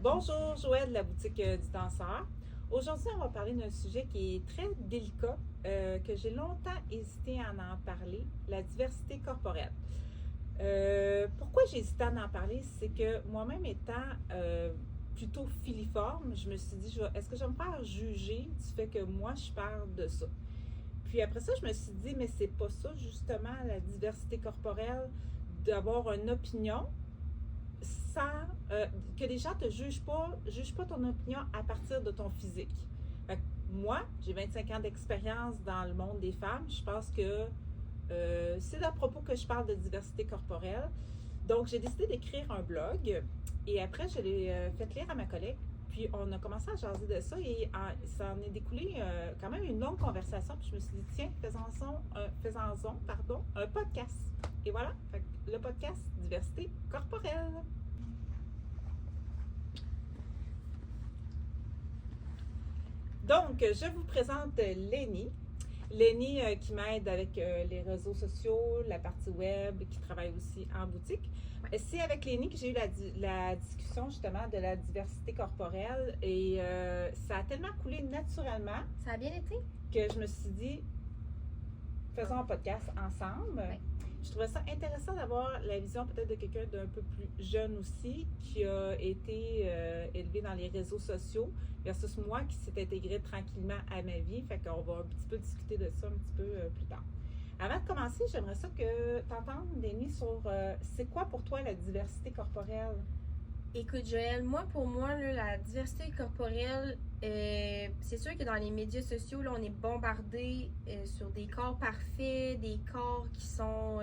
Bonjour, Joël de la boutique du danseur. Aujourd'hui, on va parler d'un sujet qui est très délicat, que j'ai longtemps hésité à en parler, la diversité corporelle. Pourquoi j'ai hésité à en parler? C'est que moi-même étant plutôt filiforme, je me suis dit, est-ce que je vais me faire juger du fait que moi, je parle de ça? Puis après ça, je me suis dit, mais c'est pas ça justement la diversité corporelle, d'avoir une opinion sans que les gens te jugent pas ton opinion à partir de ton physique. Fait que moi, j'ai 25 ans d'expérience dans le monde des femmes. Je pense que c'est à propos que je parle de diversité corporelle. Donc, j'ai décidé d'écrire un blog et après, je l'ai fait lire à ma collègue. Puis, on a commencé à jaser de ça et ça en est découlé quand même une longue conversation. Puis, je me suis dit, tiens, faisons-en un podcast. Et voilà, fait que le podcast Diversité corporelle. Donc, je vous présente Lénie. Lénie qui m'aide avec les réseaux sociaux, la partie web, qui travaille aussi en boutique. C'est avec Lénie que j'ai eu la discussion justement de la diversité corporelle et ça a tellement coulé naturellement. Ça a bien été? Que je me suis dit, faisons un podcast ensemble. Oui. Je trouvais ça intéressant d'avoir la vision peut-être de quelqu'un d'un peu plus jeune aussi, qui a été élevé dans les réseaux sociaux, versus moi qui s'est intégré tranquillement à ma vie. Fait qu'on va un petit peu discuter de ça un petit peu plus tard. Avant de commencer, j'aimerais ça que tu entendes, Lénie, sur c'est quoi pour toi la diversité corporelle? Écoute, Joël, pour moi, là, la diversité corporelle, c'est sûr que dans les médias sociaux, là, on est bombardé sur des corps parfaits, des corps qui sont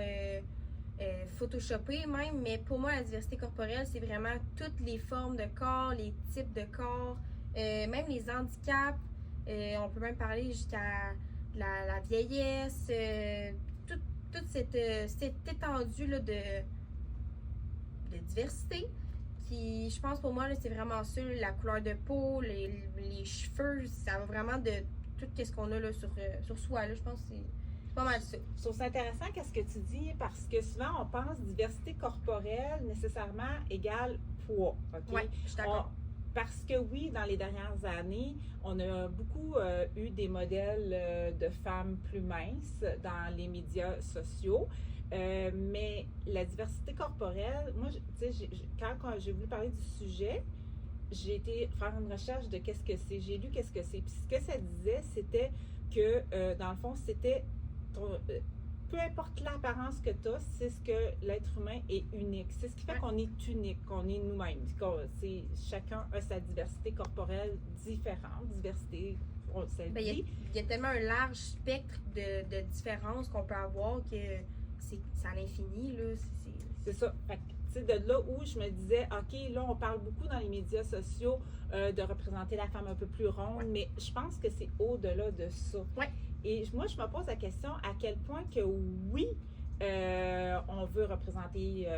photoshopés même, mais pour moi, la diversité corporelle, c'est vraiment toutes les formes de corps, les types de corps, même les handicaps. On peut même parler jusqu'à la vieillesse, toute cette étendue là, de diversité. Qui, je pense pour moi, là, c'est vraiment ça, la couleur de peau, les cheveux, ça va vraiment de tout ce qu'on a là, sur soi. Là, je pense que c'est pas mal ça. Je trouve ça intéressant qu'est-ce que tu dis parce que souvent on pense diversité corporelle nécessairement égale poids. Okay? Oui, je suis d'accord. Parce que oui, dans les dernières années, on a beaucoup eu des modèles de femmes plus minces dans les médias sociaux. Mais la diversité corporelle, moi, quand j'ai voulu parler du sujet, j'ai été faire une recherche de qu'est-ce que c'est. J'ai lu qu'est-ce que c'est. Puis ce que ça disait, c'était que, dans le fond, c'était peu importe l'apparence que tu as, c'est ce que l'être humain est unique. C'est ce qui fait qu'on est unique, qu'on est nous-mêmes. Chacun a sa diversité corporelle différente. Diversité, on le sait. Il y a tellement un large spectre de différences qu'on peut avoir que c'est à l'infini. C'est ça. Fait que, de là où je me disais, OK, là, on parle beaucoup dans les médias sociaux de représenter la femme un peu plus ronde, mais je pense que c'est au-delà de ça. Ouais. Et moi, je me pose la question à quel point que oui, on veut représenter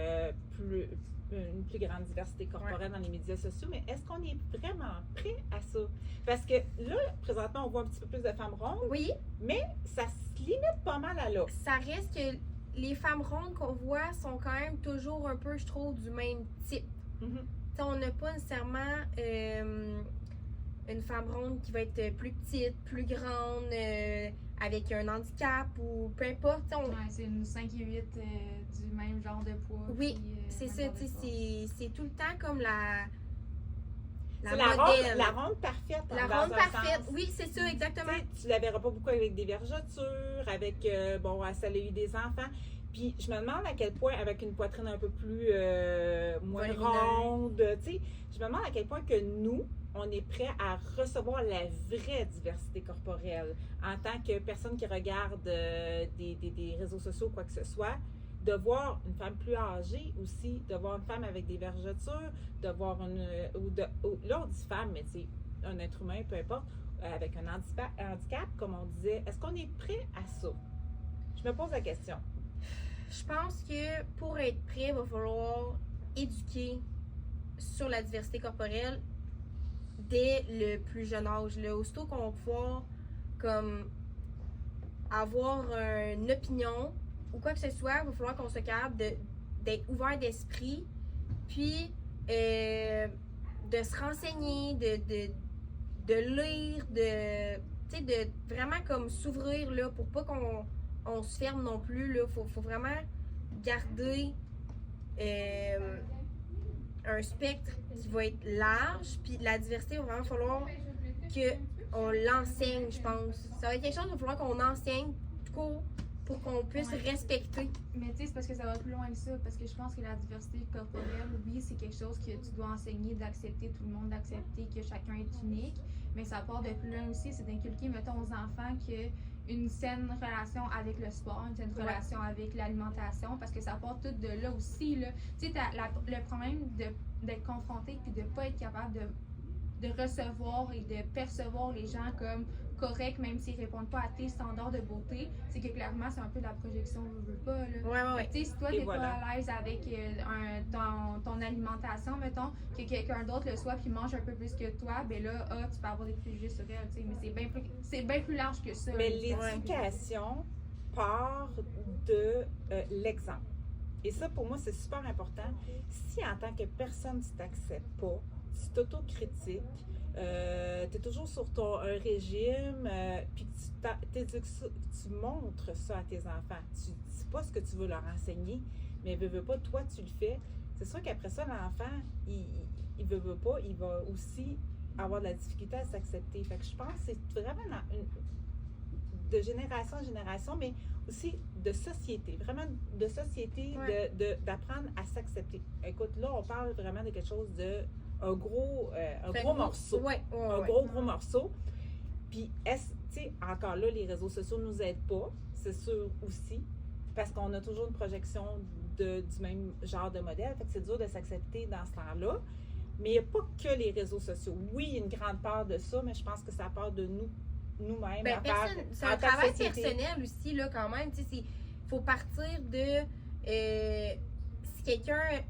une plus grande diversité corporelle dans les médias sociaux, mais est-ce qu'on est vraiment prêt à ça? Parce que là, présentement, on voit un petit peu plus de femmes rondes, oui, mais ça se limite pas mal à là. Ça reste que les femmes rondes qu'on voit sont quand même toujours un peu, je trouve, du même type. Mm-hmm. On n'a pas nécessairement une femme ronde qui va être plus petite, plus grande, avec un handicap ou peu importe. C'est une 5 et 8 du même genre de poids. Oui, c'est ça. C'est tout le temps comme la ronde parfaite. La ronde parfaite, oui, c'est ça, exactement. Tu la verras pas beaucoup avec des vergetures, avec, elle a eu des enfants. Puis je me demande à quel point, avec une poitrine un peu plus moins ronde, je me demande à quel point que nous, on est prêt à recevoir la vraie diversité corporelle en tant que personne qui regarde des réseaux sociaux ou quoi que ce soit. De voir une femme plus âgée aussi, de voir une femme avec des vergetures, de voir là on dit femme, mais un être humain, peu importe, avec un handicap, comme on disait, est-ce qu'on est prêt à ça? Je me pose la question. Je pense que pour être prêt, il va falloir éduquer sur la diversité corporelle dès le plus jeune âge. Là. Aussitôt qu'on va pouvoir comme, avoir une opinion ou quoi que ce soit, il va falloir qu'on soit capable d'être ouvert d'esprit, puis de se renseigner, de lire, de vraiment comme s'ouvrir là, pour pas qu'on se ferme non plus. Là. Faut vraiment garder un spectre qui va être large, puis la diversité, il va vraiment falloir qu'on l'enseigne, je pense. Ça va être quelque chose qu'il va falloir qu'on enseigne tout court pour qu'on puisse respecter. Mais tu sais, c'est parce que ça va plus loin que ça, parce que je pense que la diversité corporelle, oui, c'est quelque chose que tu dois enseigner, d'accepter tout le monde, d'accepter que chacun est unique, mais ça part de plus loin aussi, c'est d'inculquer, mettons, aux enfants que une saine relation avec le sport, une saine relation avec l'alimentation, parce que ça part tout de là aussi, là. Tu sais, le problème d'être confronté puis de pas être capable de recevoir et de percevoir les gens comme corrects, même s'ils répondent pas à tes standards de beauté, c'est que clairement, c'est un peu de la projection, je veux pas, là. Ouais. Tu sais, si toi, t'es pas à l'aise avec ton alimentation, mettons, que quelqu'un d'autre le soit puis mange un peu plus que toi, ben là, tu peux avoir des préjugés sur elle, tu sais, mais c'est bien plus large que ça. Mais l'éducation part de l'exemple. Et ça, pour moi, c'est super important. Si en tant que personne, tu t'acceptes pas, tu t'autocritiques, tu es toujours sur un régime, puis tu montres ça à tes enfants. Tu dis pas ce que tu veux leur enseigner, mais veux pas, toi, tu le fais. C'est sûr qu'après ça, l'enfant, il veut pas, il va aussi avoir de la difficulté à s'accepter. Fait que je pense que c'est vraiment de génération en génération, mais aussi de société, vraiment de société, d'apprendre à s'accepter. Écoute, là, on parle vraiment de quelque chose de un gros morceau. Un gros morceau. Puis, tu sais, encore là, les réseaux sociaux nous aident pas, c'est sûr aussi, parce qu'on a toujours une projection du même genre de modèle. Fait que c'est dur de s'accepter dans ce temps-là. Mais il n'y a pas que les réseaux sociaux. Oui, il y a une grande part de ça, mais je pense que ça part de nous-mêmes. C'est un travail personnel aussi, là, quand même. Il faut partir de si quelqu'un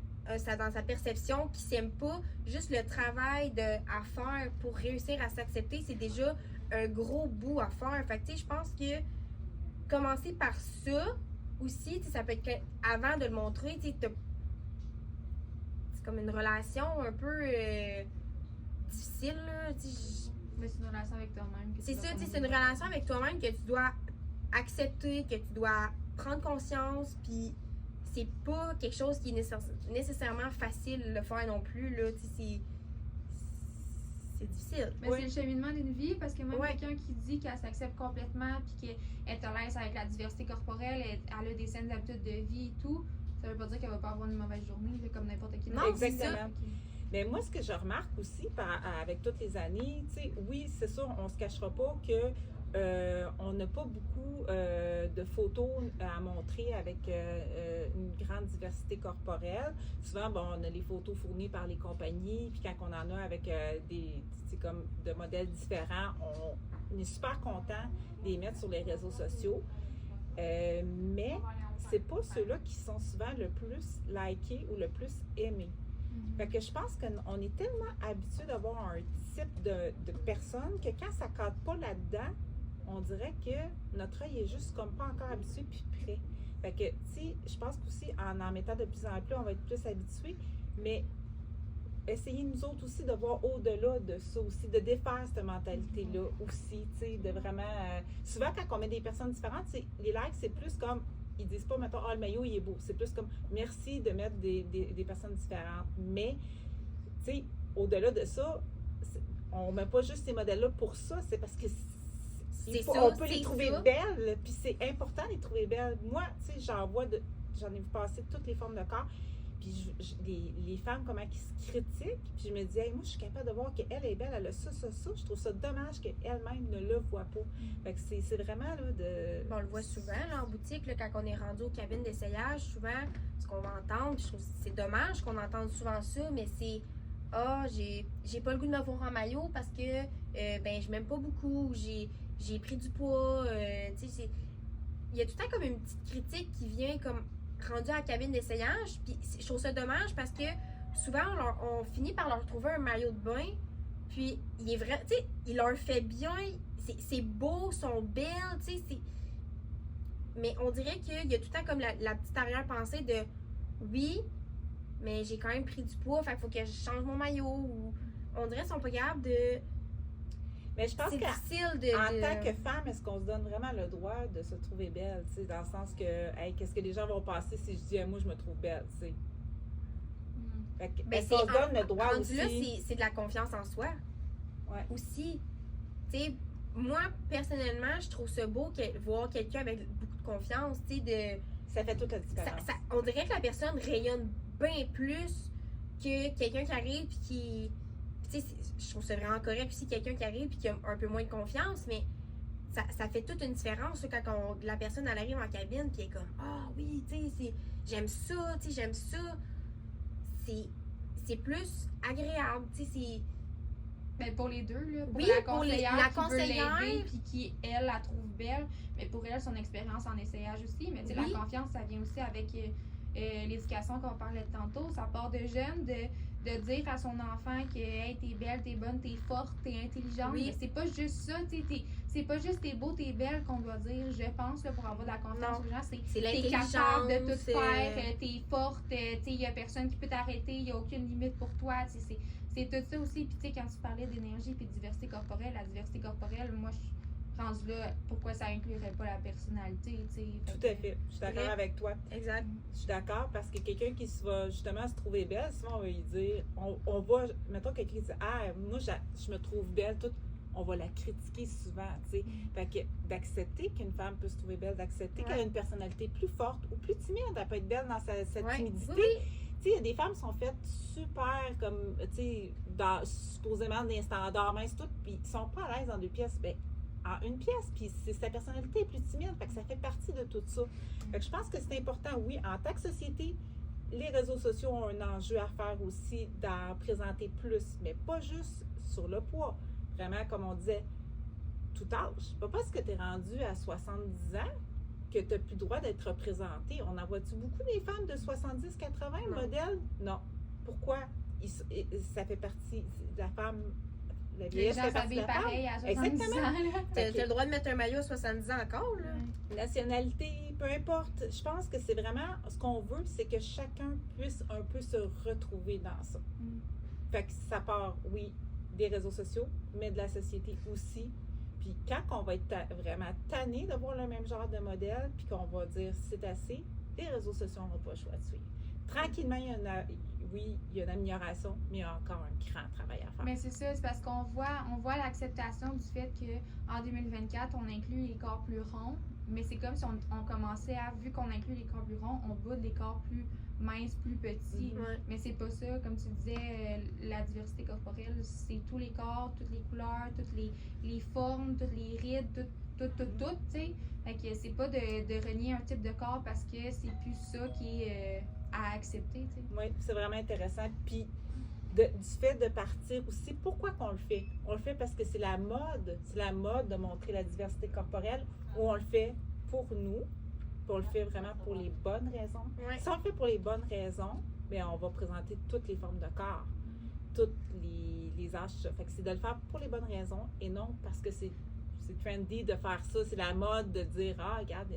dans sa perception qui s'aime pas, juste le travail à faire pour réussir à s'accepter, c'est déjà un gros bout à faire. Fait que je pense que commencer par ça aussi, ça peut être avant de le montrer, c'est comme une relation un peu difficile, là, mais c'est une relation avec toi-même. C'est ça, c'est une relation avec toi-même que tu dois accepter, que tu dois prendre conscience, puis c'est pas quelque chose qui est nécessairement facile de le faire non plus, là, c'est difficile. Mais c'est le cheminement d'une vie, parce que même quelqu'un qui dit qu'elle s'accepte complètement puis qu'elle est à l'aise avec la diversité corporelle, elle a des saines habitudes de vie et tout, ça veut pas dire qu'elle va pas avoir une mauvaise journée, là, comme n'importe qui. Non, exactement. Mais moi, ce que je remarque aussi avec toutes les années, tu sais, oui, c'est sûr, on se cachera pas que on n'a pas beaucoup de photos à montrer avec une grande diversité corporelle. Souvent, on a les photos fournies par les compagnies, puis quand on en a avec comme de modèles différents, on est super content de les mettre sur les réseaux sociaux. Mais c'est pas ceux-là qui sont souvent le plus likés ou le plus aimés. Fait que je pense qu'on est tellement habitué d'avoir un type de personne que quand ça ne cadre pas là-dedans, on dirait que notre œil est juste comme pas encore habitué puis prêt. Fait que, tu sais, je pense qu'aussi en mettant de plus en plus, on va être plus habitué, mais essayez nous autres aussi de voir au-delà de ça aussi, de défaire cette mentalité-là aussi, tu sais, de vraiment... souvent, quand on met des personnes différentes, les likes, c'est plus comme... Ils disent pas, mettons, le maillot, il est beau. C'est plus comme, merci de mettre des personnes différentes. Mais, tu sais, au-delà de ça, on met pas juste ces modèles-là pour ça. C'est parce que on peut les trouver belles, puis c'est important de les trouver belles. Moi, tu sais, j'en ai vu passer toutes les formes de corps. Puis les femmes, comment ils se critiquent. Puis je me dis, hey, moi, je suis capable de voir qu'elle est belle, elle a ça. Je trouve ça dommage qu'elle-même ne le voit pas. Fait que c'est vraiment là de... On le voit souvent là, en boutique, là, quand on est rendu aux cabines d'essayage, souvent, ce qu'on va entendre, je trouve que c'est dommage qu'on entende souvent ça, mais c'est j'ai pas le goût de me voir en maillot parce que je m'aime pas beaucoup, j'ai pris du poids, tu sais, il y a tout le temps comme une petite critique qui vient comme rendu à la cabine d'essayage, puis je trouve ça dommage parce que souvent on finit par leur trouver un maillot de bain, puis il est vrai, tu sais, il leur fait bien, c'est beau, sont belles, tu sais, mais on dirait qu'il y a tout le temps comme la petite arrière-pensée de oui, mais j'ai quand même pris du poids, fait qu'il faut que je change mon maillot. Ou on dirait qu'ils sont pas capables de. Mais je pense C'est qu'en difficile de. tant que femme, est-ce qu'on se donne vraiment le droit de se trouver belle, tu sais, dans le sens que, hey, qu'est-ce que les gens vont penser si je dis, hey, moi, je me trouve belle, tu sais. Fait que, Ben, est-ce qu'on se donne le droit rendu aussi? là, c'est de la confiance en soi. Ouais. Aussi, tu sais, moi, personnellement, je trouve ça beau voir quelqu'un avec beaucoup de confiance, tu sais, de. Ça fait toute la différence. On dirait que la personne rayonne bien plus que quelqu'un qui arrive puis qui. Tu sais, je trouve ça vraiment correct aussi quelqu'un qui arrive puis qui a un peu moins de confiance, mais ça fait toute une différence là, quand la personne elle arrive en cabine puis elle est comme ah oui, tu sais, j'aime ça, tu sais, j'aime ça. C'est plus agréable, tu sais, c'est. Ben pour les deux, là. Pour Oui, la pour conseillère la qui veut conseillère. l'aider puis qui, elle, la trouve belle. Mais pour elle, son expérience en essayage aussi. Mais tu sais, Oui. la confiance, ça vient aussi avec l'éducation qu'on parlait tantôt. Ça part de jeune, de dire à son enfant que hey, t'es belle, t'es bonne, t'es forte, t'es intelligente. Oui. Mais c'est pas juste ça, tu sais. C'est pas juste t'es beau, t'es belle qu'on doit dire, je pense, là, pour avoir de la confiance Non. aux gens. C'est T'es l'intelligence. capable de tout c'est- faire, t'es forte, tu sais, il y a personne qui peut t'arrêter, il y a aucune limite pour toi, tu sais, c'est tout ça aussi. Puis tu sais, quand tu parlais d'énergie puis de diversité corporelle, la diversité corporelle, moi, je suis rendue là, pourquoi ça inclurait pas la personnalité, tu sais. Tout à fait. Je suis d'accord Vrai. avec toi. Exact. Je suis d'accord parce que quelqu'un qui va justement se trouver belle, souvent on va lui dire, on va, mettons quelqu'un qui dit, ah, moi je me trouve belle, tout, on va la critiquer souvent, tu sais. Fait que d'accepter qu'une femme peut se trouver belle, d'accepter qu'elle a une personnalité plus forte ou plus timide, elle peut être belle dans cette Ouais. timidité. Oui, Tu sais, il y a des femmes qui sont faites super, comme, tu sais, supposément des standards minces, tout, puis ils sont pas à l'aise en deux pièces. Ben, en une pièce, puis sa personnalité est plus timide, fait que ça fait partie de tout ça. Fait que je pense que c'est important, oui, en tant que société, les réseaux sociaux ont un enjeu à faire aussi d'en présenter plus, mais pas juste sur le poids. Vraiment, comme on disait, tout âge. Pas parce que tu es rendu à 70 ans que tu n'as plus le droit d'être représenté. On en voit-tu beaucoup des femmes de 70-80 Non. modèles? Non. Pourquoi? Ça fait partie de la femme. La Les vieillesse gens fait partie de s'habillent la femme. pareil à 70 ans, Exactement. là. t'as le droit de mettre un maillot à 70 ans encore, là. Ouais. Nationalité, peu importe. Je pense que c'est vraiment ce qu'on veut, c'est que chacun puisse un peu se retrouver dans ça. Mm. Fait que ça part, oui, des réseaux sociaux, mais de la société aussi. Puis quand on va être vraiment tanné de voir le même genre de modèle, puis qu'on va dire c'est assez, les réseaux sociaux n'ont pas le choix de suivre. Tranquillement, il y a une amélioration, mais il y a encore un grand travail à faire. Mais c'est ça, c'est parce qu'on voit l'acceptation du fait qu'en 2024, on inclut les corps plus ronds, mais c'est comme si on commençait à, vu qu'on inclut les corps plus ronds, on boude les corps plus minces, plus petits. Ouais. Mais c'est pas ça, comme tu disais, la diversité corporelle, c'est tous les corps, toutes les couleurs, toutes les formes, toutes les rides, tout, tu sais. Fait que c'est pas de renier un type de corps parce que c'est plus ça qui est à accepter, tu sais. Oui, c'est vraiment intéressant. Puis du fait de partir aussi, pourquoi qu'on le fait? On le fait parce que c'est la mode de montrer la diversité corporelle, ou on le fait pour nous, puis on le fait vraiment pour les bonnes raisons. Ouais. Si on le fait pour les bonnes raisons, bien, on va présenter toutes les formes de corps, tous les âges. Fait que c'est de le faire pour les bonnes raisons et non parce que c'est trendy de faire ça. C'est la mode de dire ah, regarde,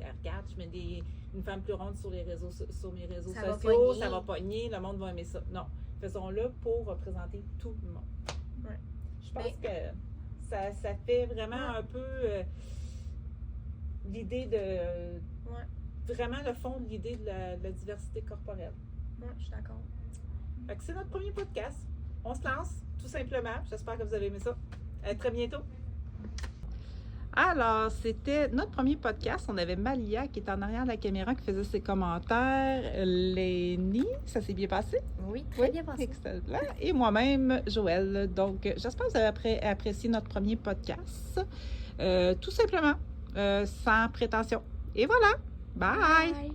je mets une femme plus ronde sur mes réseaux Ça va sociaux, pogner. ça va pogner, le monde va aimer ça. Non. Faisons-le pour représenter tout le monde. Ouais. Je pense Mais- que ça fait vraiment un peu l'idée de. Vraiment le fond de l'idée de la diversité corporelle. Ouais, je suis d'accord. Fait que c'est notre premier podcast. On se lance, tout simplement. J'espère que vous avez aimé ça. À très bientôt. Alors, c'était notre premier podcast. On avait Malia qui était en arrière de la caméra qui faisait ses commentaires. Lénie, ça s'est bien passé? Oui, très bien passé. Excellent. Et moi-même, Joël. Donc, j'espère que vous avez apprécié notre premier podcast. Tout simplement, sans prétention. Et voilà. Bye! Bye.